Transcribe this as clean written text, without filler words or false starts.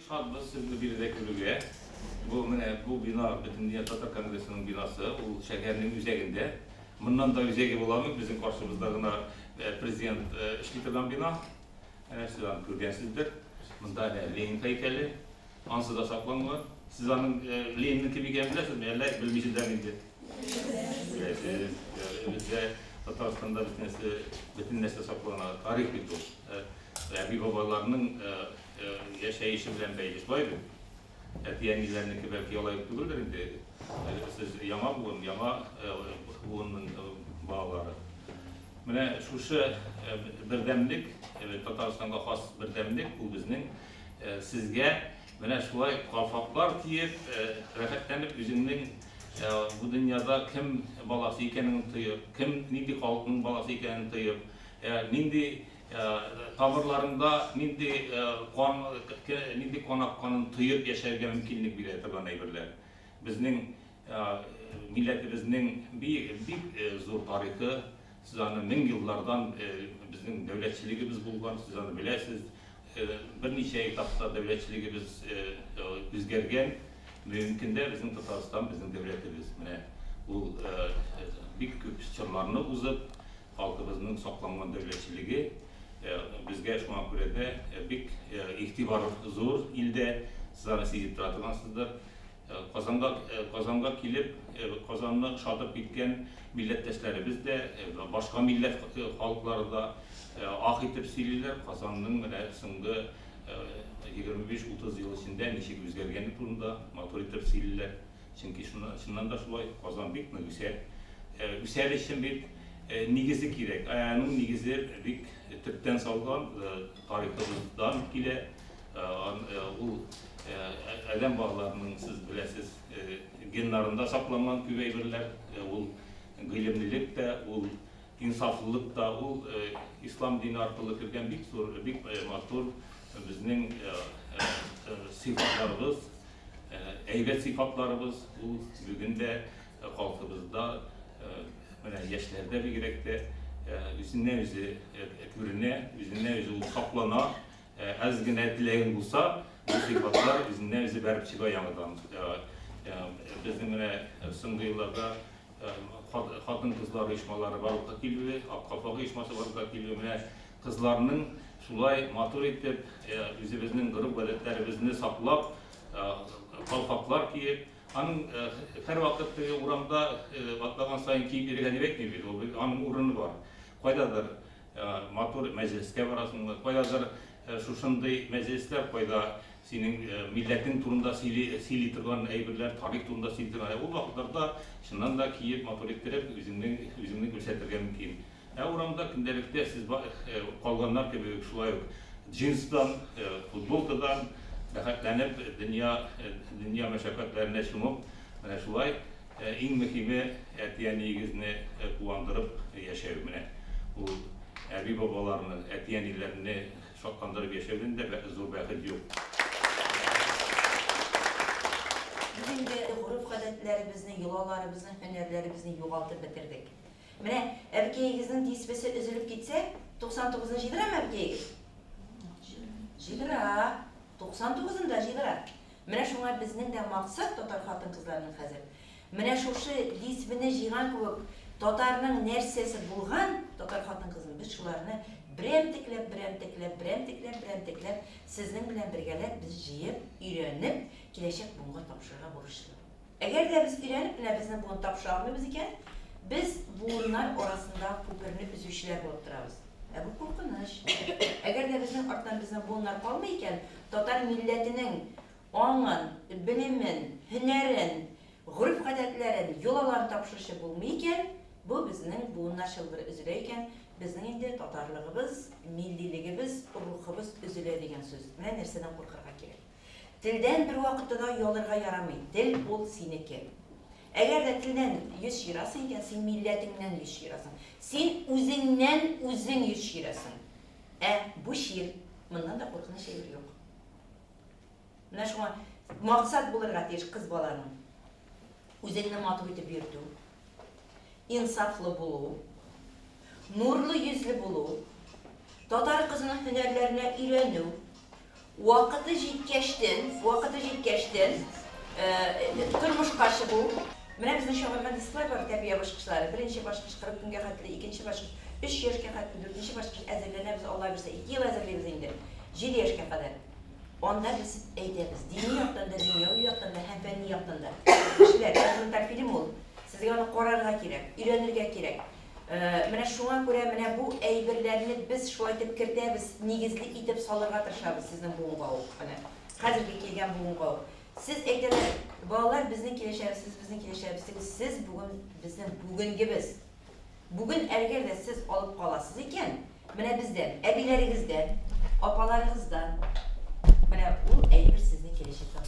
şadbız sizni bir rekülüge. Bu bina bütün Dünya Tatar Kongresi'nin binası, o şehirinin üzerinde. Bundan da üzeri bulamıyor. Bizim karşımızda prezident işletirden bina. Sizden görgensizdir. Bunda Lenin heykeli, ansıda saklanıyor. Siz onun Lenin'in kimi gelmezsiniz mi? Eller bilmişizden indi. Bilesiniz. Bizde Tatarstan'da bütün nesle saklanan tarih bir dost. Bir babalarının yaşayışı bilen beyliş baydı. Yenilerindeki belki yolayıp dururlar indi. Siz yama buğunun bağları. Mine şu birdemlik, Tatarstan'a has birdemlik bu bizning sizge mine şulay kalfaklar kiyip, rafetlenip üzümün bu dünyada kim balası ekenini tıyıp, kim nindi halkının balası ekenini tıyıp, nindi tavırlarında nindi konakkanın tıyıp yaşarga mümkünlük bile taban eyberler. Bizning milletimizning bir zor tarihi, siz anı 1000 yıllardan bizim devletçiliğimiz bulgan, siz anı bilesiz. Bir neçe etapta devletçiliğimiz özgergen, mümkün de bizim Tatarstan, bizim devletimiz. Bu bir köp çırlarını uzıp, halkımızın saklangan devletçiliği bizge şuna göre de bir ihtibar zor ilde siz anı sizip duratırgansızdır. Kazan'a kilip, Kazan'ı şadıp gitken milletteşlerimiz de başka millet halkları da ahitip sililer. Kazan'ın sındı 25-30 yıl içinde neşik özgergenlik turunda maturitip sililer. Çünkü şundan da şulay Kazan bir güzel. Güzel için bir nigizi kirek. Ayağının nigizi bir Türk'ten salgan tarihimizden ile bu Ədəm bağlarının siz biləsiz genlarında saklanan küveyberler, gıylimlilik de, insaflılık da, İslam dini arkalı kirgen bir matur bizning sifatlarımız, eybet sifatlarımız bugün de halkımızda, yaşlarda bir gerekte üzünden üzü görüne, üzünden üzü saklana, azgın dileğin bulsa, bu sifatlar bizimle bizi verip çıkıyor yanıdan. Bizim sınırlı yıllarda kadın kızlar uyuşmaları varlıkta geliyor, kafa uyuşması varlıkta geliyor. Kızlarının şulay matur edip, bizimizin grup adetlerimizni saklap, kalfaklar giyip, onun her vakitte uğramda atlagan sayın kiyip ergen bekmiyor. Onun uğrunu var. Koydadır matur mecliske varasın, koydadır şuşunday meclisler koyda senin milletin turunda sili turgan eyberler, tarih turunda sili turgan o vakitlerde şundan da kiyip matur ettirip üzümünü göstergen mümkün. Uğramda gündelikte siz kalganlar gibi şulay cinsdan, futboldan dehaklanıp dünya meşakkatlerine şumup şulay en mühimi etiyen ilgisini kullandırıp yaşayıp bu erbi babalarını, etiyen illerini şoklandırıp yaşayıp de zor vakit yok. Bizim de huruf adetlerimizni, yolalarımızın, hünerlerimizni yoğaltıp bitirdik. Mine erkeğinizin disbesi üzülüp gitse 99'un jidıra mı erkeğiniz? Jidıra. 99'unda jidıra. Mine şuna bizning de maksat Tatar hatın kızlarının hazır. Mine şu disbini jigan koyup Tatarның nersesi bulgan Tatar hatın kızın biz şularını bremtiklep sizin bilen birgeler biz jiyip, öğrenip, gelecek bunga tapşırığa borçlu. Eğer de biz öğrenip bile bizim bunu tapşırağımız iken, biz bunlar orasında pupurunu üzüşler bulup durarız. Bu korkunç. Eğer de bizim arttan bizim bunlar kalmayken, Tatar milletinin onun, bilimin, hünerin, guruf adetlerin, yolaların tapşırışı bulmayken, bu bizim bunlar şıldır üzüleyken, bizim indi Tatarlığımız, milliliğimiz, ruhumuz üzülüyor degen söz. Ne nerseden korkarga gerek. Tilden bir vakitte da yollarga yaramayın. Dil ol sineke. Eğer de tilden yüz şirasın iken, sen milletinden yüz şirasın. Sen üzünden üzün yüz şirasın. Bu şiir, bundan da korkuna şey yok. Buna şuna maksat bulurga deyiş kız balanın. Üzerine matuviti büyütü, insaflı bulu, nurlu yüzlü bulu, Tatar kızının hünerlerine öğrenü, Vakıtı җиткәчтен, тормышка чыгу. Менә безнең шагыйрьгә дисклар бар, тәрбия башкычлары. Беренче башкыч 40 көнгә хәтле, икенче башкыч 3 яшькә хәтле, 4нче башкыч әзерләнәбез, Алла бирсә 2 ел әзерләйбез инде. 7 яшькә кадәр. Анда без әйтәбез, дини яктан да, дөньяви яктан да, һәм фәнни яктан да. Кешеләр, документаль фильм ул. Сезгә аны карарга кирәк, өйрәнергә кирәк. Менә шуңа күрә менә бу әйберләрне біз шулай итеп кертәбез, нигезле итеп салырга тырышабыз сезнең буынга ук. Хәзерге килгән буынга ук. Сез әйтәләр, балалар безнең киләчәгебез, безнең киләчәгебез, сез бүген безнең бүгенгебез. Бүген әгәр дә сез алып каласыз икән, менә бездән, әбиләрегездән, апаларыгыздан, менә ул әйбер сезнең киләчәккә